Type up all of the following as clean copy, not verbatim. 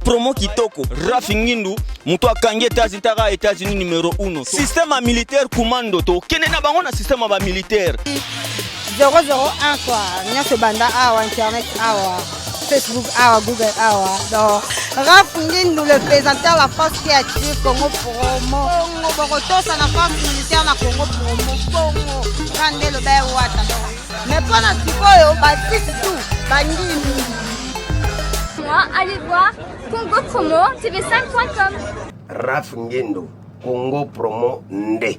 promo kitoko. Rafingindu, muto akangi États-Unis numéro 1. Système militaire commando to. Kene na bango na système militaire. 001 quoi. Nyonso banda awa internet awa. Facebook awa, Google awa. Donc, Rafingindu, le présentateur de la force créative Congo Promo. Boroto, ça la force militaire na Congo Promo. Congo. Rande le bain wata. Mais pas na Tikoyo, Baptiste tout. Bangini. Allez voir Congo Promo tv5.com. Rafingindu, Congo Promo Nde.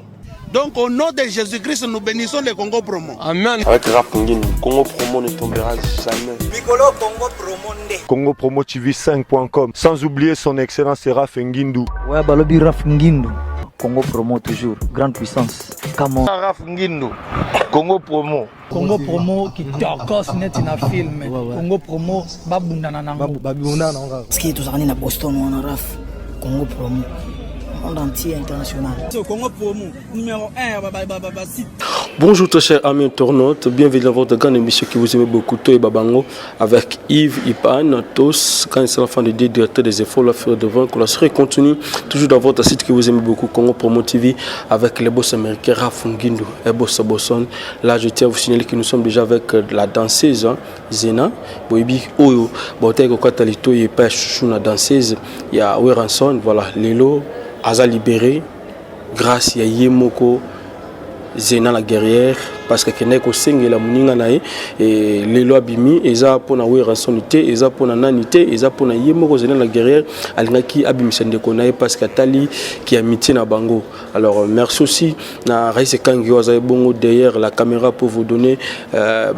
Donc au nom de Jésus-Christ, nous bénissons le Congo Promo. Amen. Avec Rafingindu, Congo Promo ne tombera jamais. Piccolo Congo Promo Nde. Congo Promo tv5.com. Sans oublier son excellence Rafingindu. Ouais, Balobi Rafingindu. Congo Promo toujours, grande puissance. Comment Rafingindu, Congo Promo. Congo Promo qui t'orcos net na film. Congo Promo babundana nango. Babundana nango. Ski tous na Boston on Raf. Congo Promo. Monde entier international. Congo Promo numéro 1 site. Bonjour très chers amis internautes, bienvenue dans votre grande émission qui vous aime beaucoup, Toi Babango, avec Yves Ipan, tous, quand il sera fin de directeur des efforts, la fête de vent, que la série continue, toujours dans votre site qui vous aime beaucoup, Congo Promo TV, avec les boss américains, Rafingindu et Boss Bosson. Là, je tiens à vous signaler que nous sommes déjà avec la danseuse, Zena, Boibi Oyo, Botego Katalito, et Père Chouchou, la danseuse, il y a Weranson, voilà, Lelo, Aza libéré, grâce à Yemoko, Zena la guerrière, parce que Keneko Senge la Muninga nae, et les lois bimi, eza pour na weransonité, eza pour na nanité, eza pour na Yemoko Zena la guerrière, alingaki abimisende konae, parce que Tali qui a miti na bango. Alors merci aussi na Raïs Kangi Wazae Bongo derrière la caméra pour vous donner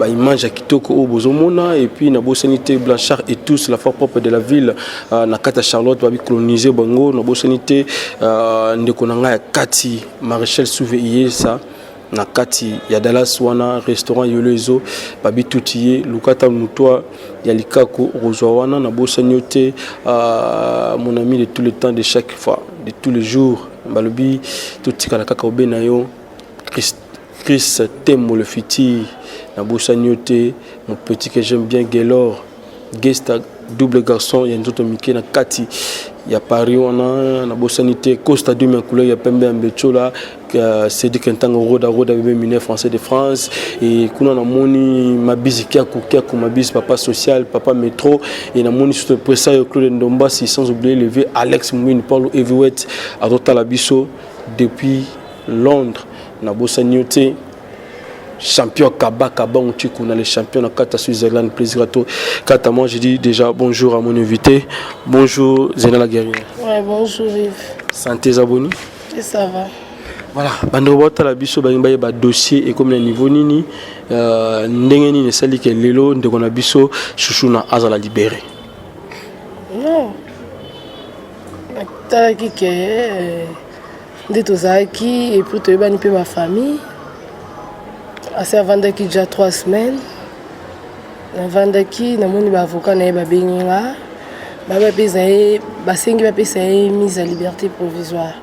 image à Kitoko au Bozomona, et puis na Bossanité Blanchard et tous, la force propre de la ville, na Kata Charlotte, babi coloniser Bango, na Bossanité, Ndekonanga Kati, Maréchal Souveillé, ça. Na kati ya Dallas wana restaurant Yolezo babi tutiye lukata mutwa ya likako rozwana na bosanyote mon ami de tout le temps, de chaque fois, de tous les jours balobi tutika la kaka obenayo Chris Temo le fiti na bosanyote mon petit que j'aime bien Gelor Gesta double garçon ya nzoto mike na kati ya Paris wana na bosanité Costa du Mencouleur ya pembe ambechola c'est dit qu'un temps roda bébé miné français de France et kuna na moni mabisi kia mabisi papa social papa métro et na moni sur le pressario Claude Ndomba sans oublier levé Alex Mwin Paul Heavyweight à Rota Bisso depuis Londres na bosanité champion Kaba on tue qu'on a les champions dans Kata Switzerland, plaisir à toi. Kata, moi je dis déjà bonjour à mon invité. Bonjour Zena la guerrière. Ouais, bonjour Yves. Santé abonnés. Et ça va. Voilà, bando bota la biso ba ba dossier et comme le niveau nini ndenge nini sali ke lelo ndeko na biso chouchou na azala libéré. Non. Taki ke ndetozaki et puis toyebani pe ma famille. Assez avant qu'il déjà 3 semaines. Avant qu'il namoni ba avocat na ba benga ba pesaye ba sengi ba pesaye mise à liberté provisoire.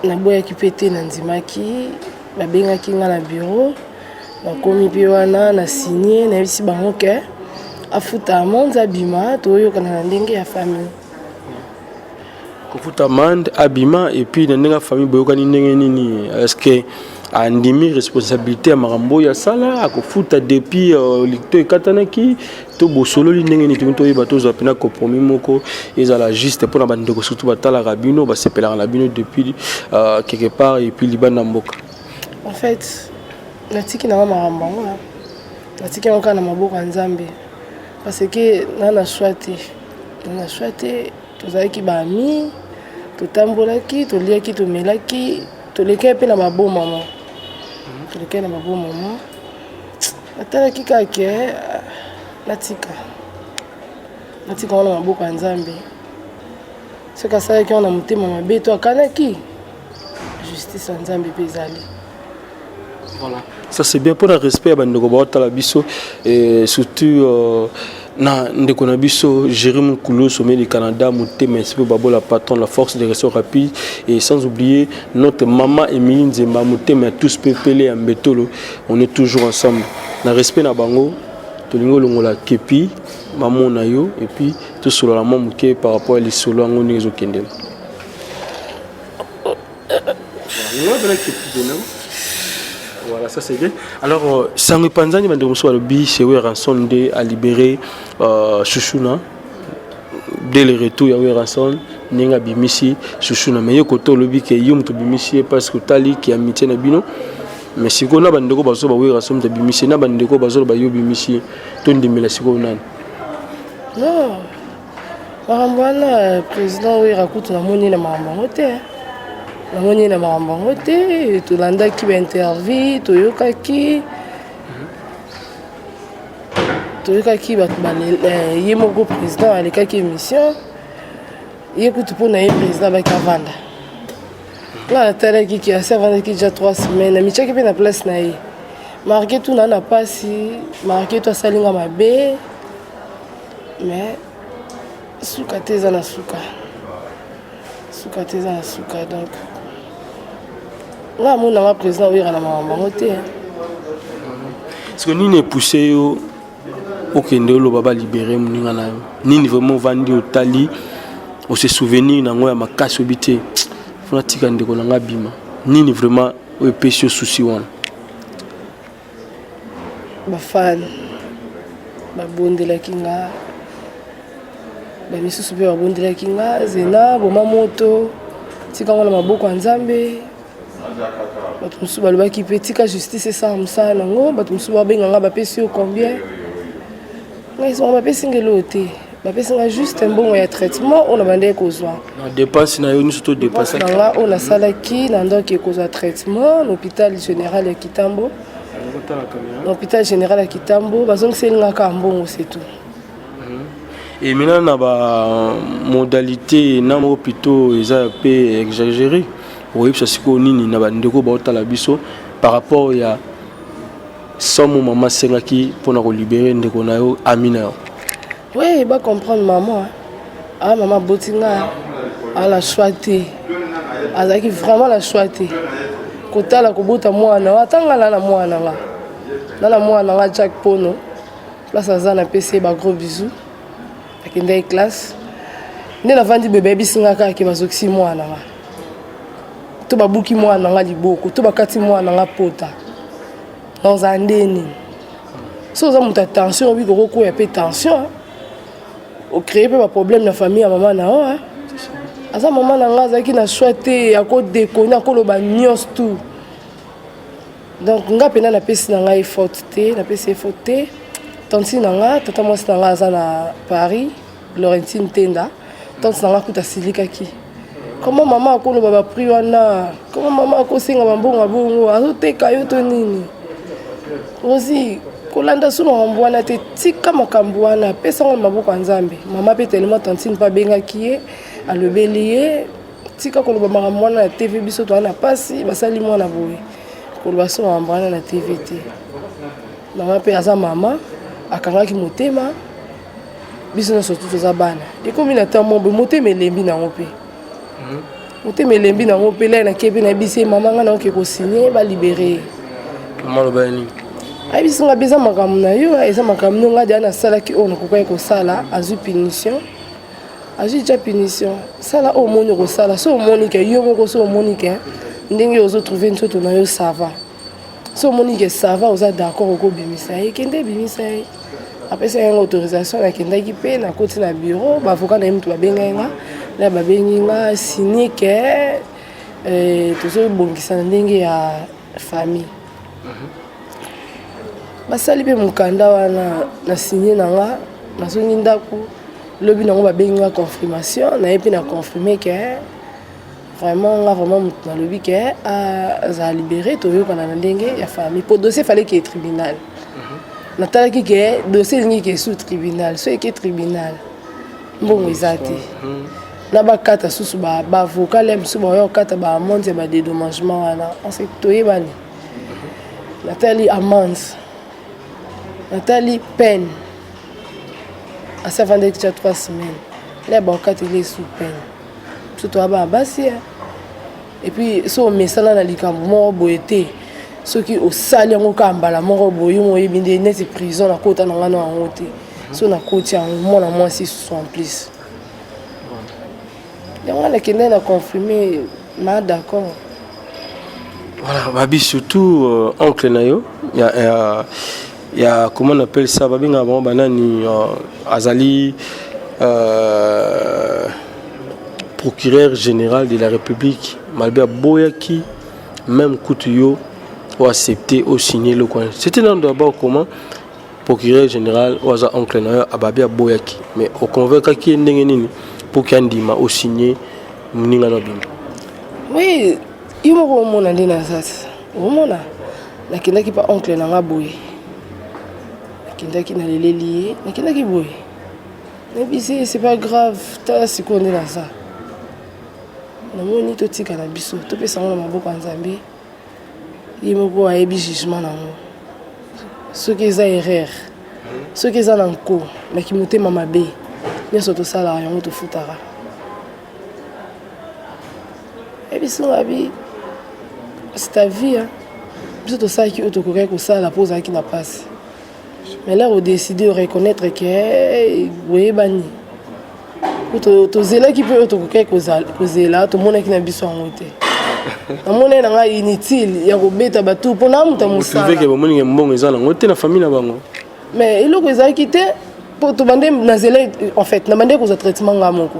Na boya ki pété na ndimaki ba benga ki nga na bureau na komi pe wana na signé na bisi bango ke afuta monza bima to yo kana ndenge ya famille. Kofuta mande abima et puis na ndenge famille boyokani ndenge nini est-ce que andimi responsabilité ya marambo ya sala akofuta depuis licto ekatanaki to bosolo ndenge ni to yeba to zapena compromis moko ezala juste pour na bandeko surtout batala rabino basepela la bino depuis quelque part et puis libana mboka. En fait natiki na marambo natiki na kana maboko nzambe parce que na choité tozaki ba ami to tambolaki to liaki to melaki to leka pe na mabo maman. Quelqu'un na mabo maman atala kika ke natika wana maboko ya nzambe soka sala ki wana motema mabe to akanaki justice ya nzambe pe ezali. Voilà, ça c'est bien pour le respect à ndeko baotala biso et surtout na ndeko na biso Jérémy Koulo sommet du Canada motema esprit babo la patron la force de réaction rapide et sans oublier notre maman Émilie Nzemba motema tous pepele ya mbetolo, on est toujours ensemble na respect na bango tolingo longola kepi maman na yo et puis tout solo la maman qui par rapport à les solo en on ezo kendel. Voilà, ça c'est bien. Alors, Sangue Panzani, Madame Soalobi, c'est où rançon à libérer Chouchouna. Dès le retour, il y a eu rançon, Nenga Bimisi, Chouchouna. Mais il y a côté lobby qui est Yum to Bimisi parce que Tali qui a amitié Nabino. Mais si on a bandeko bazo ba oui rançon de Bimisi, na bandeko bazo ba yo Bimisi, ton de Melasiko nan. Non. Marambana, président, oui, raconte la monnaie na Marambangote. La monnaie na Marambangote, tout l'anda qui va interviewer, Toyokaki. Toyokaki va y mon président à l'école qui émission. Il écoute pour naïe président avec Avanda. Là, la télé qui a servi déjà 3 semaines, mais chaque fois na place naïe. Marqué tout n'a pas si, marqué toi salinga ma bé, mais suka teza na suka. Suka teza na suka donc. Là, mon nama président oui na Marambangote. Est-ce que ni ne poussé au kende lo baba libérer muninga na ni vraiment vandi au tali au se souvenir na ngoya makasi obité fona tika ndeko na ngabima ni vraiment au péché souci wana ba fan ba bondela kinga ba misusu pe ba bondela kinga zena boma moto tika ngona maboko nzambe bato musu balobaki pe tika justice ça msa nango bato musu babenganga bapesi yo combien ils ont pas singe loté ba pesinga juste un bon traitement on a bandé kozwa na dépense na yo ni surtout dépense là on a salaki na ndoko kozwa traitement l'hôpital général ya Kitambo l'hôpital général ya Kitambo bazong selinga ka mbongo c'est tout. Et maintenant na ba modalité na hôpitaux eza peu exagéré oui parce que nini na ba ndeko ba otala biso par rapport ya somme maman sengaki pour nous libérer ndeko na yo amina. Oui, ba comprendre maman. Ah maman botinga a la choité. Azaki vraiment la choité. Kotala kobota mwana atanga la na mwana nga. Na mwana nga Jack Pono. Place azana PC ba gros bisous. Akende classe. Nde na vandi bébé bisinga ka ke bazoksi mwana nga. To babuki mwana nga liboko, to bakati mwana nga pota. Dans un déni. Si vous avez attention, vous avez une tension. Vous créez un problème dans la famille à maman. À sa maman, vous avez choisi à cause de déconner, à cause de tout. Donc, vous avez une faute. Tanti nanga, tata moi c'est à Paris, Laurentine Tenda. Tanti nanga kuta silikaki. Comment maman a colo baba pris wana? Comment maman a kosinga bambonga bongo? Azote kayo to nini? Aussi, kolanda suna mbwana te tika makambwana pesa ngo maboko nzambe. Mama pe tellement tantine pa benga kié a le bélier tika ko ba mwana na TV biso to na pasi basali mwana boye. Ko ba suna mbwana na TV te. Mama pe aza mama akangaki motema biso na surtout za bana. Et comme il attend mon motema lembi na ngope. Motema lembi na ngope là na kebi na bisi mama nga na ko signer ba libérer. Comment le bani? Ai bisinga beza makambo na yo eza makambo nga dia na sala ki on ko ko sala azu punition. Azu ja punition. Sala o moni ko sala so moni ke yo moko so moni ke ndenge ozo trouver ntoto na yo ça va. So moni ke ça va oza d'accord ko bimisa e kende bimisa e. Après c'est une autorisation na kenda ki pe na koti na bureau ba avocat na mtu babenga la babenga signer ke toujours bongisa ndenge ya famille. Basali pe mukanda wana na signer nanga nazongi ndako lobi nango babenga confirmation na epi na confirmer que vraiment mutu na lobi que a libéré to yo kana ndenge ya famille pour dossier fallait qu'il y ait tribunal. Natala ki ke dossier lingi ke sous tribunal so ke tribunal mbongo ezate na ba kata susu ba avocat lem susu ba yo kata ba amende ba dédommagement wana on sait toye bani Nathalie amende Nathalie peine à sa fin de 3 semaines là ba kata il est sous peine surtout ba basi et puis so mesala na likambo mo boyete ceux qui au sali yango kambala moko boyi moyi binde net prison na kota na ngano en route so na koti en mona moi si en plus yango la kende na confirmer ma d'accord. Voilà, babi surtout oncle nayo il y a comment on appelle ça babi ngaba banani azali procureur général de la République malgré boyaki même Koutuyo ou accepté ou signé le coin. C'était là d'abord comment procureur général ou oncle nayo ababi boyaki mais au convaincre qui ndengeni pour qu'andima ou signé muninga no bino. Oui, il m'a remonté dans les nasas. Remonté. La kenda qui pas oncle nanga boy. La kenda qui n'a les liés. La kenda qui boy. Mais puis c'est pas grave. T'as si qu'on est dans ça. Na moni to tika na biso. To pesa ngona maboko nzambe. Il m'a ko ayebi jugement na ngo. Ceux qui ont erreur. Ceux qui ont encore. Mais qui montent mama bé. Ni soto sala yango to futara. Et puis c'est ta vie. C'est tout ça qui est au ça la pose qui n'a pas. Mais là, on décide de reconnaître que oui, bani. Tout zéla qui peut être zéla, tout le monde qui n'a pas besoin de monde est inutile. Il y a des bêtes à tout pour nous. Vous savez que le monde est bon, ils ont la famille là-bas. Mais il y a quitté pour te demander en fait, demander aux traitements là mon coup.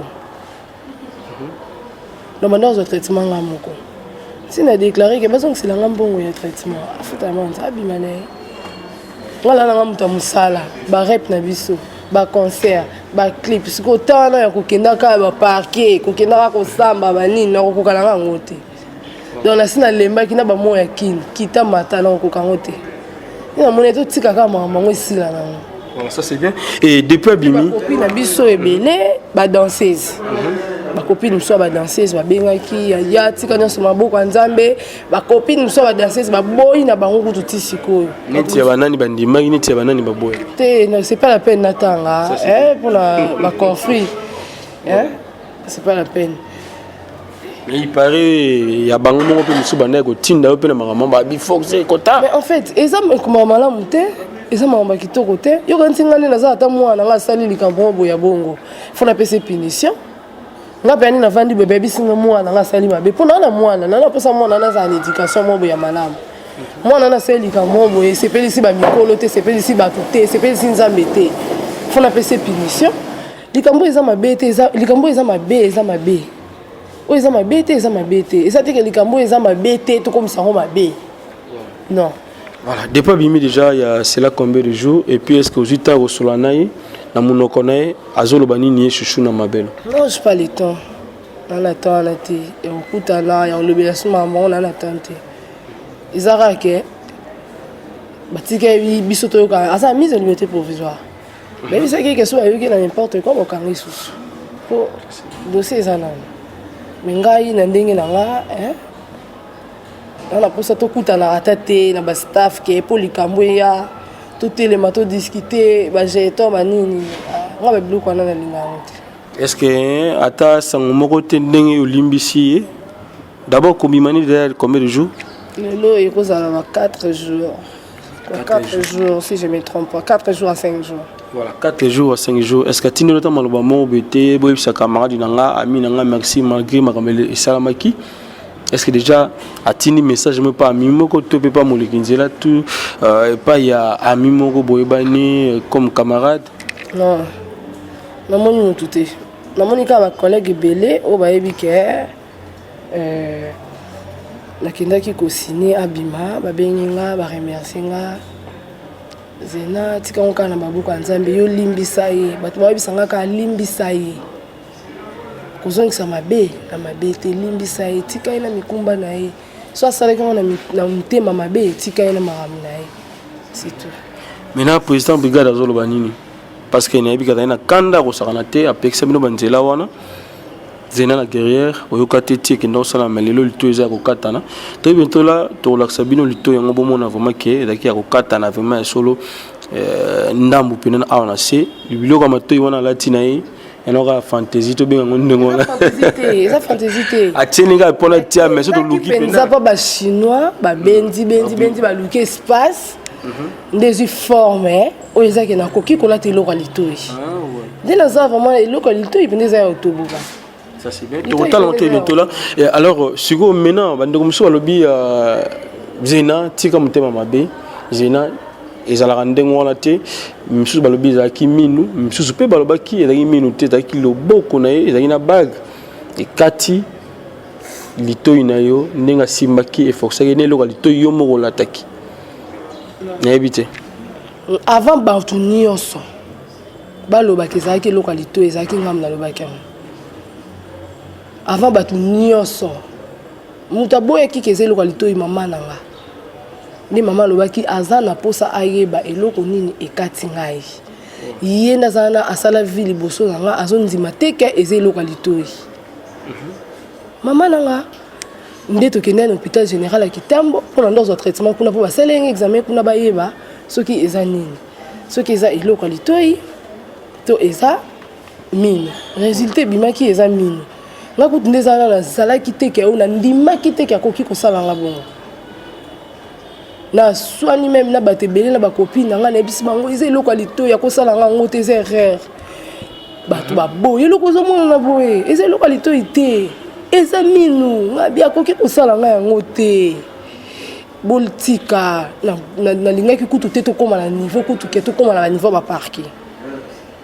Demander aux traitements là mon coup. Si on a déclaré que c'est la bon traitement, faut abimane. Voilà la ngamu tamusala, ba rep na biso, ba concert, ba clip. Ce que tant na kokenda ka ba parquet, kokenda ko samba ba nini na kokala ngote. Donc na sina lemba kina ba moya kin, kita mata na kokangote. Ina mona to tika ka mama ngo sila na. Voilà, ça c'est bien. Et depuis Abimi, copine na biso ebele ba danseuse. Ba copine so ba danseuse ba bengaki ya tika na so maboko nzambe, ba copine so ba danseuse ba boyi na bango kutu tisiko. Neti ya banani bandima, neti ya banani ba boyi. C'est pas la peine d'attendre pour la conflit. C'est pas la peine. Mais il paraît il y a bango mo pe musu banda ko tinda pe na mama ba bi foxé kota. Mais en fait, ezam ko mala muté, ezam mama kitoko te. Yo kan tingane na za ata mwana nga sali likambo boya bongo. Faut na pese punition. Nga bani na vandi bébé bisinga mwana nga sali mabe. Pona na mwana, na pesa mwana na za éducation mo boya malamu. Mwana na sali likambo boya, c'est pas ici ba mikolo te, c'est pas ici ba tuté, c'est pas ici nzambe te. Faut na pese punition. Likambo ezam mabe te, likambo ezam mabe. Oh, ils ont ma bête, ils ont ma bête. Et ça, c'est que les Cambos, ils ont ma bête, tout comme ça, on m'a bête. Non. Voilà, depuis Bimi déjà, il y a cela combien de jours. Et puis, est-ce que vous êtes au Solanaï, dans mon okonaï, Azolo Bani, ni chouchou na mabel? Non, je pas le temps. On attend, on attend. Et on coûte à là, et on l'obéissance, maman, on attend. Ils ont raqué. Batika, bisoto, à sa mise en liberté provisoire. Mais c'est quelque chose qui est n'importe quoi, on can sous. Pour dossier, ça n'a. Mengai na ndenge na nga na posa to kuta na atate na ba staff ke pour likambo ya tout les mato discuter ba jeto ba nini nga ba bloku na linga. Est-ce que ata sango moko te ndenge olimbisi d'abord komimani de combien de jours? Lelo ekozala na 4 jours. 4 jours si je me trompe pas, 4 jours à 5 jours. Voilà, 4 jours à 5 jours. Est-ce que tu as le maloba mo bete boy sa camarade nanga ami nanga merci malgré makamele salamaki? Est-ce que déjà atini message me pas ami moko to pe pas molekinzela tout pas ya ami moko boyebani comme camarade? Non. Na moni mututé. Na moni ka ba collègue belé o ba yebi ke la kindaki ko signer abima ba benginga ba remercier nga. Zena tika on kana babuka nzambe yo limbisa ye bato babisanga ka limbisa ye kozongisa mabe na mabe te limbisa ye tika ina mikumba na ye so asaleka na mutema mabe tika ina maramu na ye c'est tout. Maintenant président brigade azolo banini parce que na yebika na kanda ko sakana te apekisa bino banzela wana zena la guerrière oyokate tie kendo sala melelo lito eza ko katana to bientôt là to laksa bino lito yango bomona vraiment ke daki ya ko katana vraiment solo ndambu pena awana se biloko mato wana latina yi et non la fantaisie to bien ngongo la eza fantaisie te atininga pona tia mais surtout luki penza pa ba chinois ba bendi ba luki espace des formes o eza ke na koki kola te lokwa litoi dès la ça vraiment lokwa litoi penza ya otobuka ça c'est bien total on te là et alors sigo maintenant bande comme ça lobi zena tika mutema mabe zena ezalaka ndenge wana te misusu balobi ezalaki minu misusu mpe balobaki ezalaki minu te ezalaki loboko na ye ezalaki na bague ekati litoi na yo ndenge asimbaki eforsaki ne eloko litoi yo moko olataki nayebi te avant bato nyonso balobaki ezalaki eloko litoi ezalaki ngamu nalobaki yango avant bato nyonso moto aboyaki ke eza eloko litoi mama na nga ni mama lobaki aza na posa ayeba eloko nini ekati ngai ye nazana asala ville boso na nga azondima te ke eza eloko litoi mama na nga nde tokende na hôpital général ya Kitambo mpona ndozo traitement kuna mpo basala nga examen kuna bayeba soki eza nini soki eza eloko litoi to eza mine résultat bimaki eza mine nga kutu nde ezana nazalaki te ke ona ndimaki te ke akoki kosala nga bongo na swani même na batebele na bakopine nga na ebisi bango eza eloko litoi ya kosala nga ngo te eza erreur bato baboye eloko ozomona na boye eza eloko litoi te eza minu nga bia koki kosala nga yango te boltika nalingaki kutu te tokóma na niveau kutu ke tokóma na baniveau baparke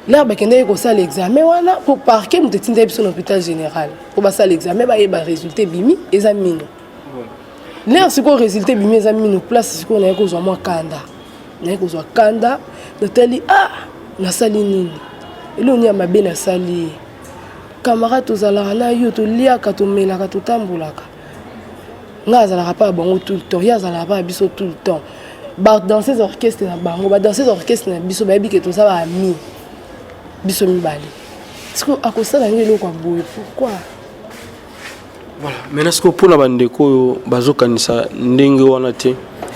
là bakendaki kosala examen wana po parke moto etinda biso na hôpital général po basala examen bayeba résultat bimi eza minu l'air siko résultat bimi eza minu place siko naye kozwa mwa kanda naye kozwa kanda natali nasali nini eloni ya mabe nasali camarade tozalaka na yo toliaka tomelaka totambolaka nga azalaka pa bango tout le temps ye azalaka pa biso tout le temps badanseuse orchestre na bango badanseuse orchestre na biso bayebi ke toza baami biso mibale siko akosala nge eloko aboye pourquoi voilà maintenant siko mpona bandeko oyo bazokanisa ndenge wana te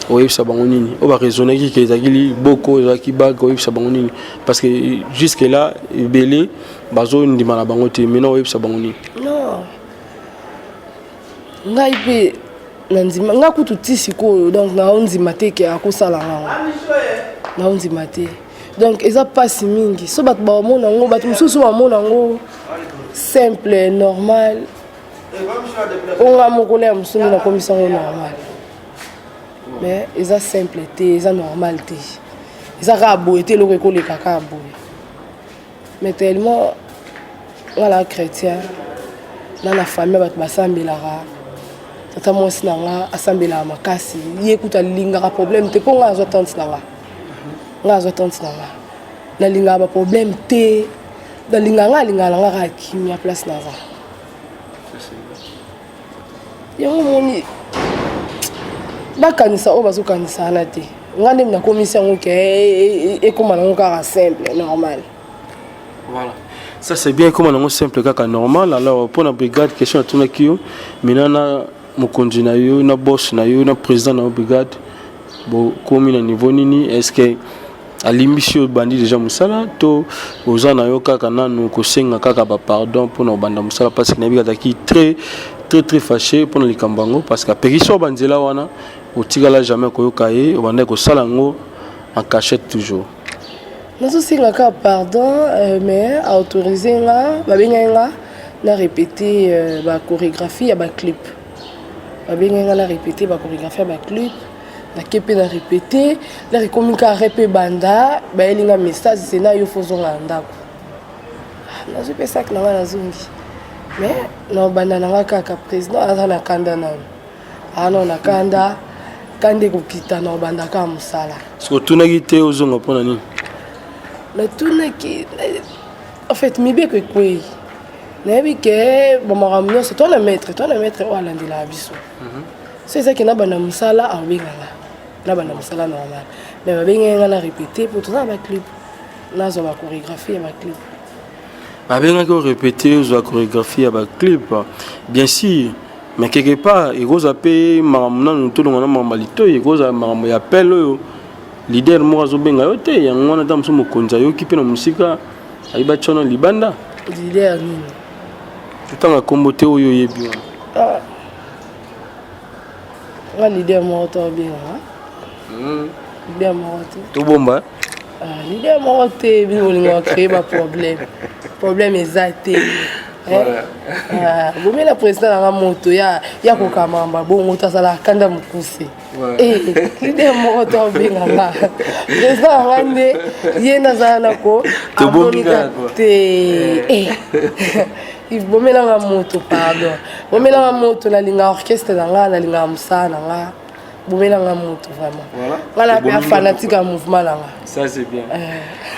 oyebisa bango nini oyo baraisonnaki ke ezalaki liboko ezalaki bague oyebisa bango nini parce que jusque là ebele bazondima na bango te maintenant oyebisa bango nini non ngai mpe nandima nga kutu ti sikoyo donc naondima te ke akosala ngango naondima te donc eza pasi mingi so bato bamona yango bato mosusu bamona yango simple normal onga mokolo ya mosungi nakomisa yango normal mais eza simple te eza normal te eza kaka boye te eloko ekoleka kaka boye mais tellement nga na chrétien na famille bato basambelaka tata mwasi na nga asambelaka makasi ye kutu alingaka problème te mpo nga azwa tante na nga nga azwa tante na nga nalingaka baproblème te nalingaka nga alingaka na nga kaka kimia place na nga yango moni bakanisa oyo bazokanisana te nga nde nakomisi yango ke ekóma nango kaka simple normal voilà ça c'est bien comme on simple kaka normal alors pour la brigade question atunaki yo maintenant na mokonzi na yo na boss na yo na président na brigade bo komi na niveau nini est-ce que alimbisi bandi déjà musala to oza na yo kaka nanu kosenga kaka ba pardon pour na banda musala parce que na bika taki très fâché pour les kambango parce que periso banzela wana otikala jamais koyoka ye obanda kosala ngo en cachette toujours nazosenga kaka pardon mais autorisé nga babengaki nga na répéter ba chorégraphie ya ba clip babengaki nga na répéter ba chorégraphie ya ba clip nakepe na répéter na rekomi ka repe banda bayeli nga message sena yo fozonga ndako nazopesaki na nga nazongi mais na banda na nga kaka président aza na kanda nano ano na kanda kande kokita na banda kaka mosala siko tunaki te ozonga mpona nini natunaki en fait mibeko ekwei nayebi ke bamakambo nyonso to na maître oyo alandelaka biso so ezaki na banda mosala abenganga na banda mosala normal mais babengaki nga na répété mpo toza na baclip nazwa bachorégraphie ya baclip babengaki orépété ozwa chorégraphie ya baclip bien sûr mais quelque part ekozwa mpe makambo nanu tolonga na makambo ya litoi ekozwa makambo ya pele oyo leader moko azobenga yo te yango wana ta mosu mokonzi ayoki mpe na mosika ayeba tiona libanda leader nini totanga kombo te oyo oyebi wana nga leader moko to obenga leader moko te tobomba leader moko te bino olinga bacrée problème eza te bomela président nanga moto ya kokamamba bongo tozala kanda mokuse leader moko to obenga nga président nanga nde ye nazala nako amonika te bomelanga moto pardon bomelanga moto nalinga orchestre nanga nalinga mosala nanga bomelanga moto vraiment voilà pe fanatique à mouvement nanga ça c'est bien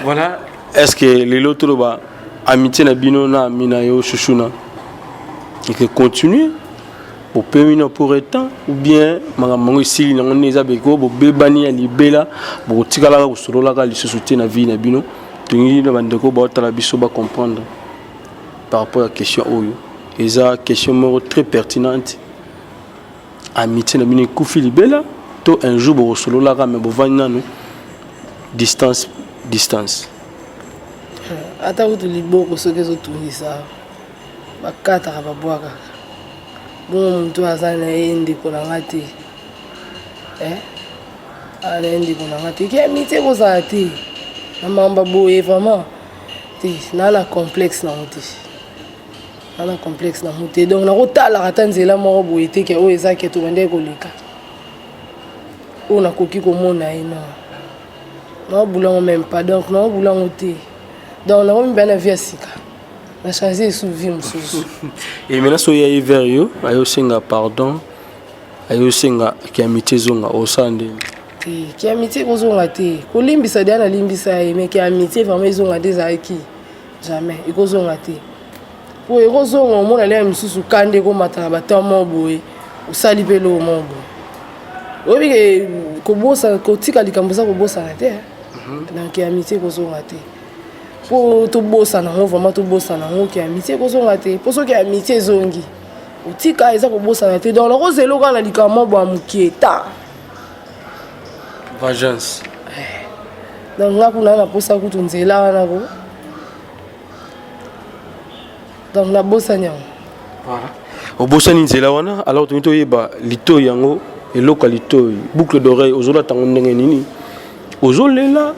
voilà est-ce que les autres ba amitié na bino na mina yo chouchouna et que continue pour permettre pour étant ou bien mango ici na ngone za beko bo bebani ya libela bo tikala ko solola ka lisusuté na vie na bino tungi na bandeko ba tala biso ba comprendre par rapport à la question oyo eza question très pertinente amitié na bino kufi libela to un jour bo solola ka me bo vanya no distance ata kutu liboko soki ezotungisa bakataka babwaka bongo moto aza na ye ndeko na nga te ana ye ndeko na nga te ki amitié ekozala te na mamba boye vraiment te naa na complexe nango te ana complexe na mote donc nakotalaka ata nzela moko boye te ke oyo ezaki tobandeki koleka oyo nakoki komona ye non naobulango même pas donc naobulango te donc nakomi na vie ya sika na changer sous vie mosusu et maintenant so ya vers yo ayo senga pardon ayo senga ki amitié zonga osande ki amitié kozonga te kolimbisa dia na limbisa ye mais ki amitié vraiment ezonga te ezalaki jamais ekozonga te po ekozonga omona lea mosusu kande ekomataka batamo moko boye osali mpe eloko moko boye oyebi ke kobosa kotika likambo eza kobosana te donc amitié ekozonga te po tobosana ngo vraiment tobosana ngo ki amitié ekozonga te po soki amitié ezongi otika eza kobosana te donc nakozela oka na likambo moko ya mokie ta vengeance donc nga kuna naposa kutu nzela wana ko donc nabosani yango obosani nzela wana alors tomi toyeba litoi yango eloko ya litoi boucle d'oreille ozolata yango ndenge nini ozolela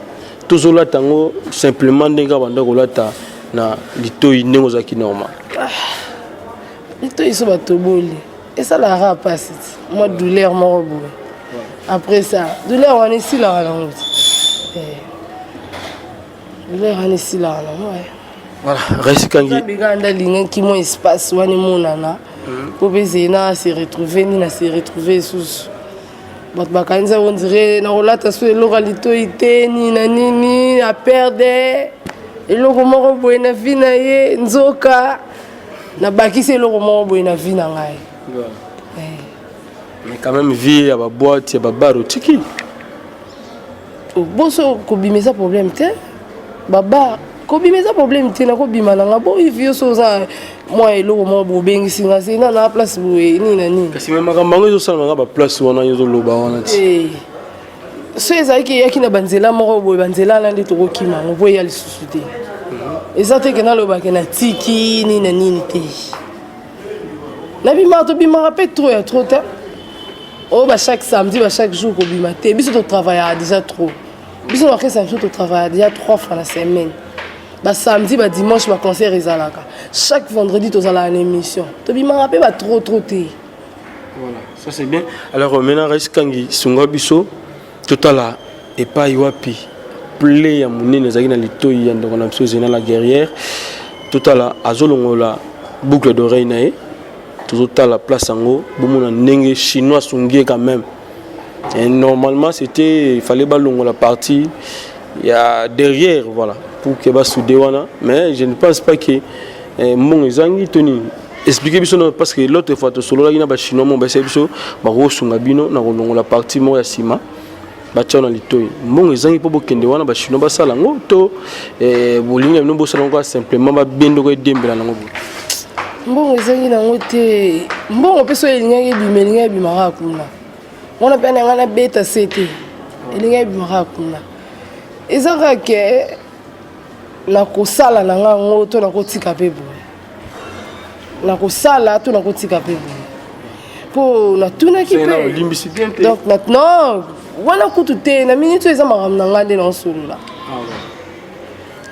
tozolata yango simplement ndenge banda kolata na litoi ndenge ozalaki normal litoi so batoboli esalaka mpasi ti mwa douleur moko boye après ça douleur wana esilaka nango ti douleur wana esilaka nango voilà reste kangi biganda lingaki mo espace wana monana po bezena se retrouver ni na se retrouver sous bato bakanisa on dirait na kolata so eloko litoi te ni na nini a perdre eloko moko boye na vie na ye nzoka na bakisi eloko moko boye na vie na ngai mais quand même vie ya baboîte ya babaro tiki boso kobimisa problème te baba kobimisa problème te na kobima nanga bo ivio so za moi eloko moko bobengisi nga se na place boye nini na nini kasi même makambo ezosalama ba place wana ezoloba wana ti so ezalaki eyaki na banzela moko boye banzela wana nde tokokima yango po eya lisusu te eza te ke nalobake na tiki nini na nini te nabimaka tobimaka mpe trop ya trop te oyo chaque samedi chaque jour kobima te biso totravaillaka déjà trop biso na orchestre biso totravaillaka déjà 3 fois na semaine samedi dimanche concert ezalaka chaque vendredi tozalaka na émission tobimaka mpe trop te voilà ça c'est bien alors maintenant reste kangi sunga biso totala epai wapi play ya monene ezalaki na litoi ya ndeko na biso ezali na la guerrière totala azolongola boucle d'oreille na ye tozotala place yango bomona ndenge chinois sungie quand même et normalement c'était il fallait balongola la partie il y a derrière voilà pour que bas soudé wana mais je ne pense pas que mon ezangi toni expliquer biso parce que l'autre fois to solo la ba chinois mon ba biso ba rosunga bino na kolongola la partie mo ya sima ba tchana litoi mon ezangi po bokende wana ba chinois ba sala ngo to bolinga bino bo sala ngo simplement ba bendo ko dembela nango mbongo ezangi nango te mbongo peso elingaki bimelinga bimaka kuna mona pe na ngana beta sete elinga bimaka kuna ezaka ke nakosala na ngango to nakotika pe boye nakosala to nakotika pe boye po natunaki pe donc non wana kutu te na minute eza makambo na nga nde naosolola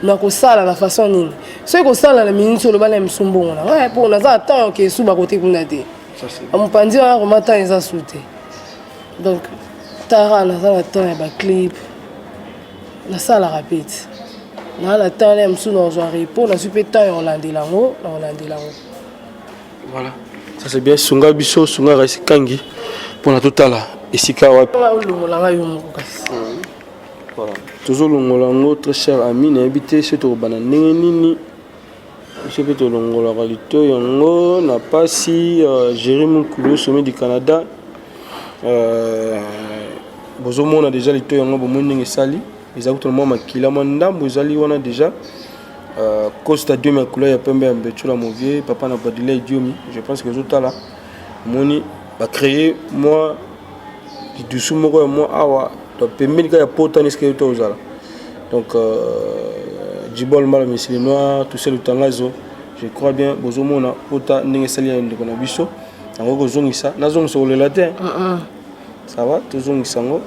nakosala na façon nini soki kosala na minute oloba na misumbongo na ngai mpo naza atan oke esu bakote kuna te mopanzi wana koma tan eza su te donc tara naza na temps ya baclip nasalaka peti na la temps ya mosusu nazwa repos nazwi mpe temps ya kolandela yango na kolandela yango voilà ça c'est bien sunga biso sunga kasi kangi mpona totala esika wapi olongola ngai yo moko kasi voilà tozolongola yango très cher ami nayebi te so tokobana ndenge nini biso mpe tolongolaka lito yango na pasi géri mokulu sommet du Canada bozomona déjà lito yango bomoi ndenge esali eza kutu na mwa makila mwa ndambo ezali wana déjà costa diomi ya couleur ya pembe ya mbetula movie papa na badila idiomi je pense que ezotala omoni bacréer mwa lidusu moko ya mwa awa pembeni ka ya pota neske yo tozala donc Djibol Mala Misili Noir tout seul utangazo je crois bien bozomona pota ndenge esali ya ndeko na biso yango kozongisa nazongisa kolela te ça va tozongisa ngo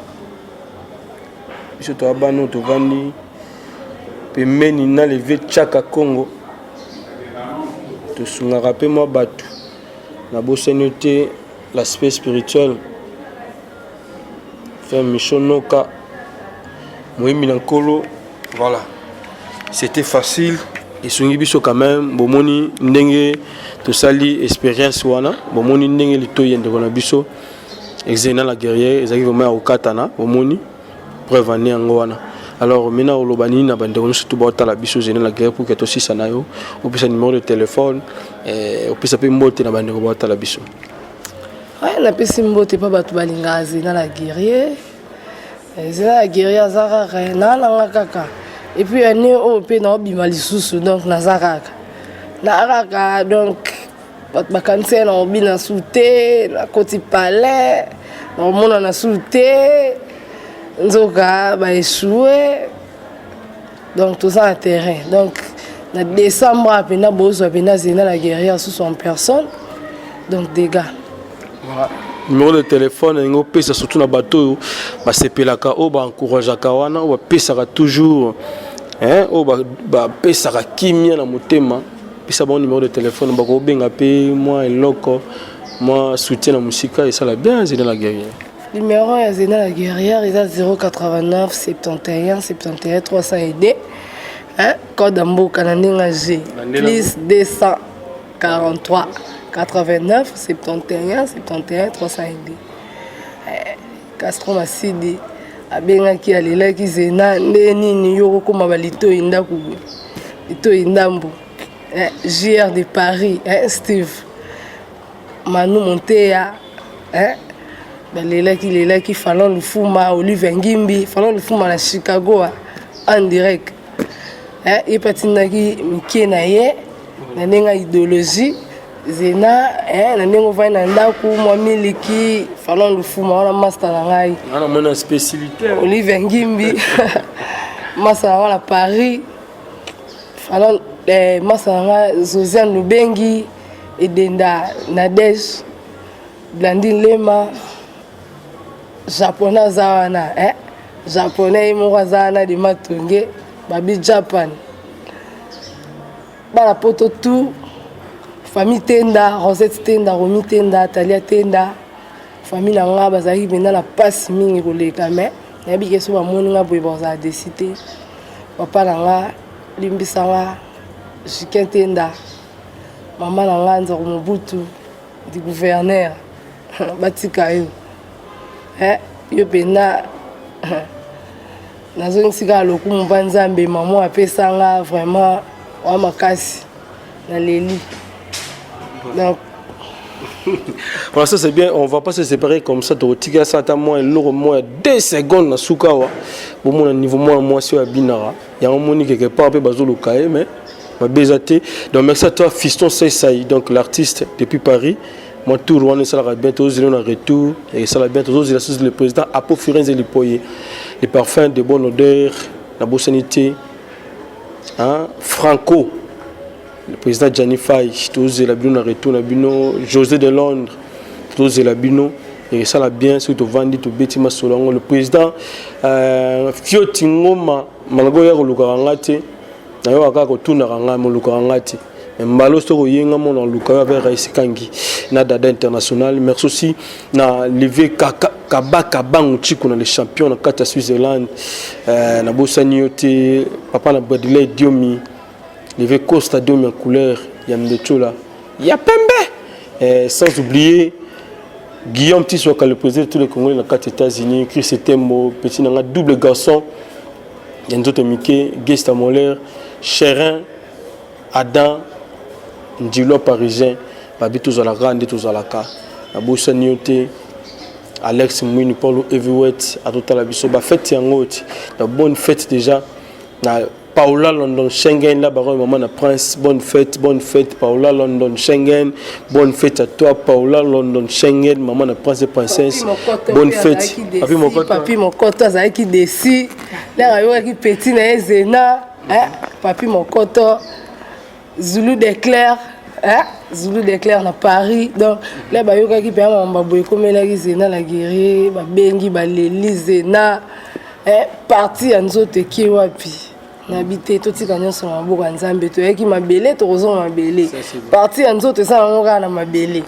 biso toabano tovandi pembeni na leve tchaka Congo tosungaka mpe mwa bato na bosani te l'aspect spirituel faire mission noka moyembi na nkolo voilà c'était facile esungi biso quand même bomoni ndenge tosali expérience wana bomoni ndenge litoyi ya ndeko na biso exena la guerrière ezalaki vraiment ya kokatana bomoni preuve ane yango wana alors maintenant oloba nini na bandeko nyonso to baotala biso exena la guerrière pour que tosisa na yo opesa numéro de téléphone opesa mpe mbote na bandeko baotala biso napesi mbote mpo bato balingaka exena la guerrière exena la guerrière aza kaka naalanga kaka epuis ane oyo mpe naobima lisusu donc naza kaka na kaka donc bato bakanisi ye na obina su te nakoti palais naomona na su te nzoka baeshue donc toza na terrain donc na décembre apena bozwa pena exena la guerrière susu en personne donc dégâts voilà. Numéro de téléphone yango opesa surtout na bato oyo basepelaka oyo baencourageaka wana oyo bapesaka toujours oyo bapesaka kimia na motema pesa bango numéro de téléphone bakobenga mpe mwa eloko mwa soutien na mosika esala bien exena la guerrière. Numéro ya exena la guerrière eza 089 71 71 302 code ya mboka na ndenge g plus 243 89 71 71 302 Castro Masidi abengaki alelaki exena nde nini yo kokoma balitoyi ndako litoyi ndambo JR de Paris Steve Manu Monteya balelaki Fallon Lufuma Olivier Ngimbi Fallon Lufuma na Chicago en direct epatinaki mike na ye na ndenge idéologie exena na ndenge ovandi na ndako mwa miliki Fallon Lufuma wana master na ngai wana mwana spécialité Olivier Ngimbi master na wana Paris Fallon master na ngai Josiane Lubengi Edenda Nadej Blandine Lema japonais aza wana japonais ye moko aza wana de matonge babi Japan bana poto tout famille Tenda Rosette Tenda Romi Tenda Talia Tenda famille na nga bazalaki mpena na pasi mingi koleka me nayebi ke so bamoni nga boye bazala desite papa na nga limbisa nga Jikin Tenda mama na nga Nzako Mobutu di gouverneur batika yo yo mpena nazongisika lokumu mpa nzambe mamo apesanga vraiment wa makasi na leli donc voilà, ça c'est bien, on va pas se séparer comme ça, tu as ça à moi, moi 2 secondes na Sukawa, bon mon niveau moi sur la binara, il y a un moni quelque part peu bazolo kae mais ma bezate. Donc merci à toi Fiston Seysaï, donc l'artiste depuis Paris. Moi tout Rwanda ça la bientôt aux en retour et ça la bientôt aux le président Apo Firenze Lipoye. Les parfums de bonne odeur, la bonne sanité. hein, Franco, le président Gianni Faye, tous les Labino retour Labino, José de Londres, tous les Labino, et ça l'a bien, surtout Vandi, tout Betima Solongo, le président Fiotingoma, Malagoya Lukarangate, d'ailleurs, à Kotunaranga, Molukarangate. Mbalo soko yenga mon luka avec Raisi Kangi na dada international. Merci aussi na levé Kabaka Banguchiko na les champions na kata Switzerland na bosani yote papa na Badile Diomi levé Costa Diomi en couleur ya Mdechola ya pembe sans oublier Guillaume Tissoka le président de tous les Congolais na kata États-Unis Chris Tembo petit na double garçon ya nzoto Miké Gesta Moller Cherin Adam Ndilo parisien, Babi Tozalaka, Andi Tozalaka, Aboussa Nyote, Alex Mouini, Paulo Heavyweight, à toute la biso, fête yangote, la bonne fête déjà, Paola London Schengen, là, baron maman na Prince, bonne fête, Paola London Schengen, bonne fête à toi, Paola London Schengen, maman na Prince et Princesse, bonne fête. Papi mon koto, ça qui décide, là, il y a qui petit na Zena, papi mon koto. Zulu d'éclair, Zulu d'éclair na Paris. Donc là bayoka ki pe mamba boy comme la Zena la guerrier, ba bengi ba leli Zena parti anzote ki wapi. Na habité tout ti kanyo so mabo ka nzambe to ki mabele to rozo mabele. Parti anzote ça ngora na mabele.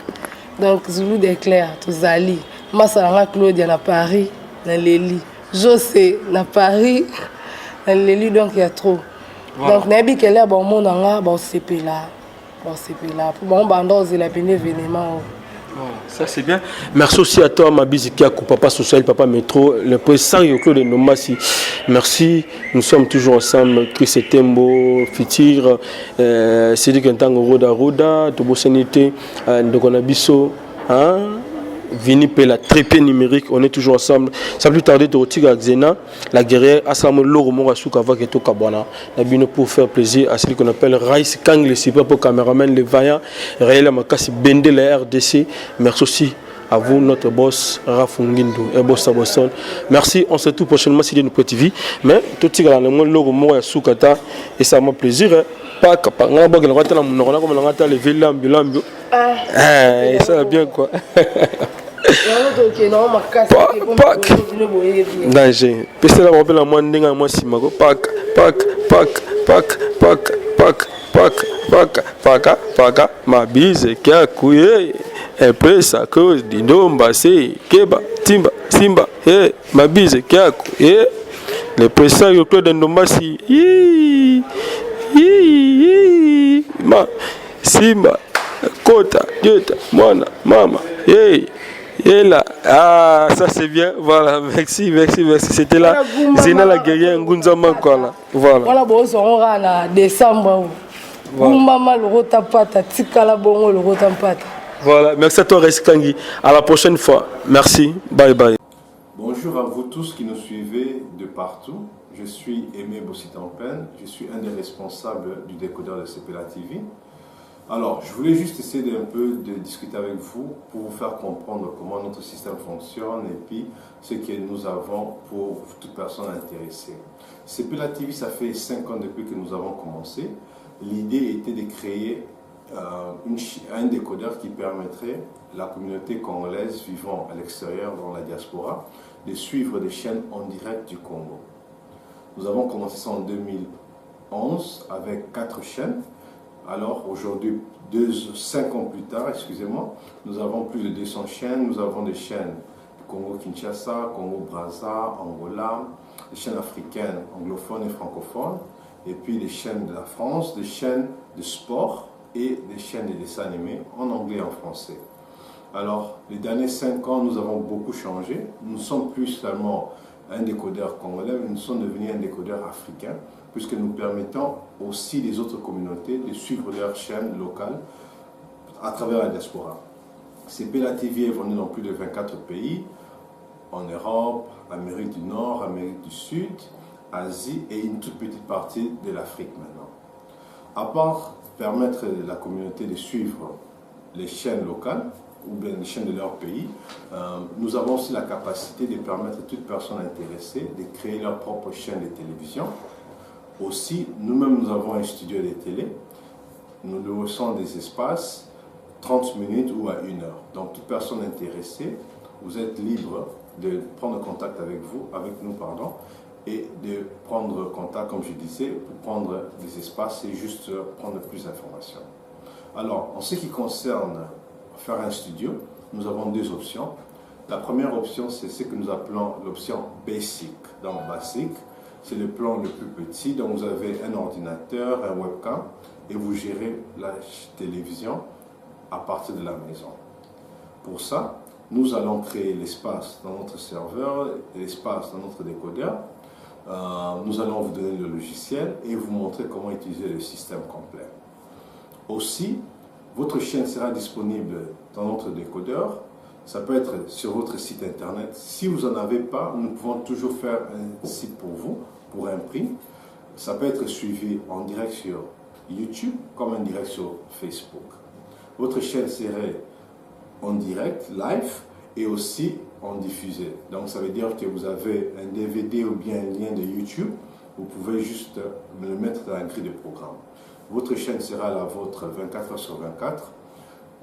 Donc Zulu d'éclair to zali. Masala Claudia na Paris, na leli. José na Paris, na leli donc il y a trop. Voilà. Donc, Nabi Keller, bon, mon anga, bon, c'est là. Bon, c'est là. Bon, bandose, il a bien événement. Ça, c'est bien. Merci aussi à toi, Mabizi Kiakou, papa social, papa métro, le président Claude Nomasi. Merci. Nous sommes toujours ensemble. Chris Tembo, Fitir, Cédric Ntango, Roda, Tobo Sanité, Ndokonabiso, hein? Vini Pela, trépé numérique, on est toujours ensemble. Ça plus tarder de retirer à Xena, la guerrière, Asamo Loro Morasuka Vaketo Kabana. Nabino pour faire plaisir à celui qu'on appelle Rice Kang, le super pour caméraman, le vaillant, Raël Makasi Bende, la RDC. Merci aussi à vous, notre boss, Rafungindo, et boss à Boston. Merci, on se retrouve prochainement sur notre TV. Mais tout ce qui est le Loro Morasukata, et ça m'a plaisir. Pas capable, on a besoin de ça va bien quoi. Danger. Peste la rappelle à moi n'enga moi si mago pak ma bise qui a couillé et puis ça cause d'indomba c'est keba timba simba ma bise qui a couillé le président yo Claude Ndomba si ma simba kota dieta mwana mama et là, ah, ça c'est bien, voilà, merci, c'était là, Zena la guerrière, Ngunza Mankola, voilà. Voilà, bon, on aura en décembre, maman le rotapata, Tikala Bongo le rotapata. Voilà, merci à toi Reskangi, à la prochaine fois, merci, bye bye. Bonjour à vous tous qui nous suivez de partout, je suis Aimé Bossitampen, je suis un des responsables du décodeur de CPLA TV. Alors, je voulais juste essayer de discuter avec vous pour vous faire comprendre comment notre système fonctionne et puis ce que nous avons pour toute personne intéressée. CPLA TV, ça fait 5 ans depuis que nous avons commencé. L'idée était de créer un décodeur qui permettrait à la communauté congolaise vivant à l'extérieur, dans la diaspora, de suivre des chaînes en direct du Congo. Nous avons commencé ça en 2011 avec 4 chaînes. Alors aujourd'hui, 5 ans plus tard, excusez-moi, nous avons plus de 200 chaînes. Nous avons des chaînes Congo-Kinshasa, Congo-Brazza, Angola, des chaînes africaines, anglophones et francophones, et puis des chaînes de la France, des chaînes de sport et des chaînes de dessins animés en anglais et en français. Alors, les derniers 5 ans, nous avons beaucoup changé. Nous ne sommes plus seulement un décodeur congolais, mais nous sommes devenus un décodeur africain, puisque nous permettons aussi les autres communautés de suivre leurs chaînes locales à travers la diaspora. CPLA TV est vendu dans plus de 24 pays, en Europe, Amérique du Nord, Amérique du Sud, Asie et une toute petite partie de l'Afrique maintenant. À part permettre à la communauté de suivre les chaînes locales, ou bien les chaînes de leur pays, nous avons aussi la capacité de permettre à toute personne intéressée de créer leur propre chaîne de télévision Aussi, nous-mêmes, nous avons un studio de télé. Nous louons des espaces 30 minutes ou à 1 heure. Donc, toute personne intéressée, vous êtes libre de prendre contact avec nous, et de prendre contact, comme je disais, pour prendre des espaces et juste prendre plus d'informations. Alors, en ce qui concerne faire un studio, nous avons 2 options. La première option, c'est ce que nous appelons l'option Basic. Donc, Basic, c'est le plan le plus petit. Donc, vous avez un ordinateur, un webcam, et vous gérez la télévision à partir de la maison. Pour ça, nous allons créer l'espace dans notre serveur, l'espace dans notre décodeur. Nous allons vous donner le logiciel et vous montrer comment utiliser le système complet. Aussi, votre chaîne sera disponible dans notre décodeur. Ça peut être sur votre site internet. Si vous n'en avez pas, nous pouvons toujours faire un site pour vous, pour un prix. Ça peut être suivi en direct sur YouTube comme en direct sur Facebook. Votre chaîne serait en direct, live, et aussi en diffusé. Donc ça veut dire que vous avez un DVD ou bien un lien de YouTube, vous pouvez juste le mettre dans la grille de programme. Votre chaîne sera la vôtre 24 heures sur 24.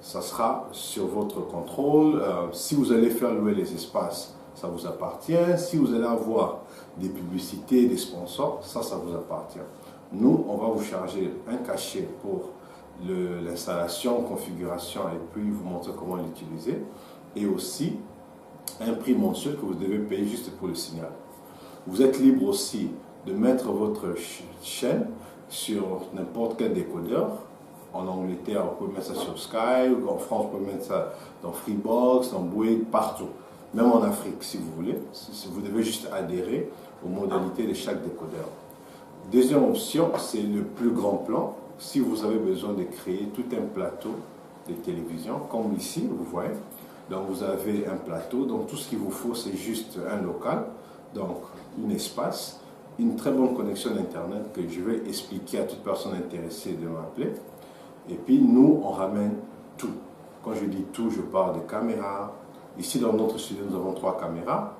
Ça sera sur votre contrôle. Si vous allez faire louer les espaces, ça vous appartient. Si vous allez avoir des publicités, des sponsors, ça vous appartient. Nous, on va vous charger un cachet pour l'installation, configuration et puis vous montrer comment l'utiliser. Et aussi un prix mensuel que vous devez payer juste pour le signal. Vous êtes libre aussi de mettre votre chaîne sur n'importe quel décodeur. En Angleterre, vous pouvez mettre ça sur Sky, ou en France, vous pouvez mettre ça dans Freebox, dans Bouygues, partout. Même en Afrique, si vous voulez. Vous devez juste adhérer aux modalités de chaque décodeur. Deuxième option, c'est le plus grand plan. Si vous avez besoin de créer tout un plateau de télévision, comme ici, vous voyez. Donc vous avez un plateau, donc tout ce qu'il vous faut, c'est juste un local, donc un espace, une très bonne connexion Internet que je vais expliquer à toute personne intéressée de m'appeler. Et puis nous, on ramène tout. Quand je dis tout, je parle de caméras. Ici, dans notre studio, nous avons 3 caméras.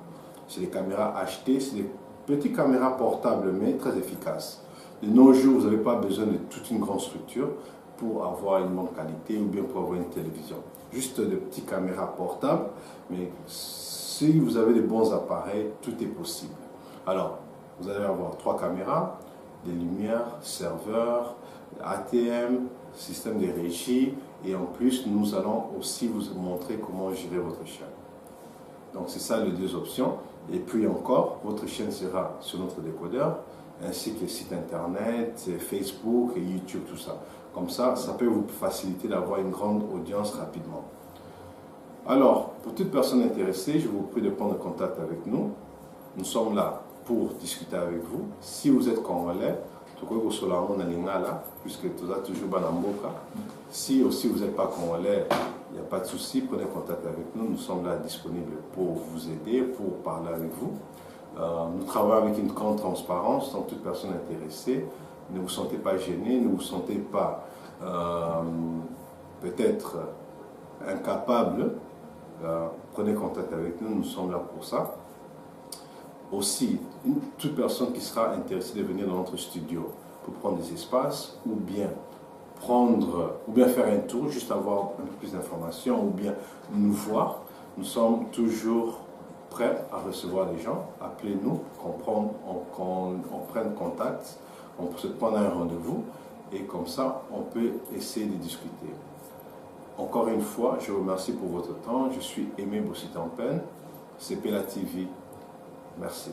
C'est des caméras achetées, c'est des petites caméras portables, mais très efficaces. De nos jours, vous n'avez pas besoin de toute une grande structure pour avoir une bonne qualité ou bien pour avoir une télévision. Juste de petites caméras portables, mais si vous avez de bons appareils, tout est possible. Alors, vous allez avoir 3 caméras, des lumières, serveurs, ATM, système de régie, et en plus, nous allons aussi vous montrer comment gérer votre chaîne. Donc, c'est ça les 2 options. Et puis encore, votre chaîne sera sur notre décodeur, ainsi que le site internet, Facebook et YouTube, tout ça. Comme ça, ça peut vous faciliter d'avoir une grande audience rapidement. Alors, pour toute personne intéressée, je vous prie de prendre contact avec nous. Nous sommes là pour discuter avec vous. Si vous êtes congolais, puisque tout ça toujours banamboka. Si aussi vous n'êtes pas congolais, il n'y a pas de souci, prenez contact avec nous. Nous sommes là disponibles pour vous aider, pour parler avec vous. Nous travaillons avec une grande transparence, donc toute personne intéressée, ne vous sentez pas gêné, ne vous sentez pas peut-être incapable. Prenez contact avec nous, nous sommes là pour ça. Aussi, toute personne qui sera intéressée de venir dans notre studio pour prendre des espaces ou bien faire un tour, juste avoir un peu plus d'informations ou bien nous voir, nous sommes toujours prêts à recevoir les gens. Appelez-nous, qu'on prenne contact, on peut se prendre un rendez-vous et comme ça, on peut essayer de discuter. Encore une fois, je vous remercie pour votre temps. Je suis Aimé Bossitampen, CP La TV. Merci.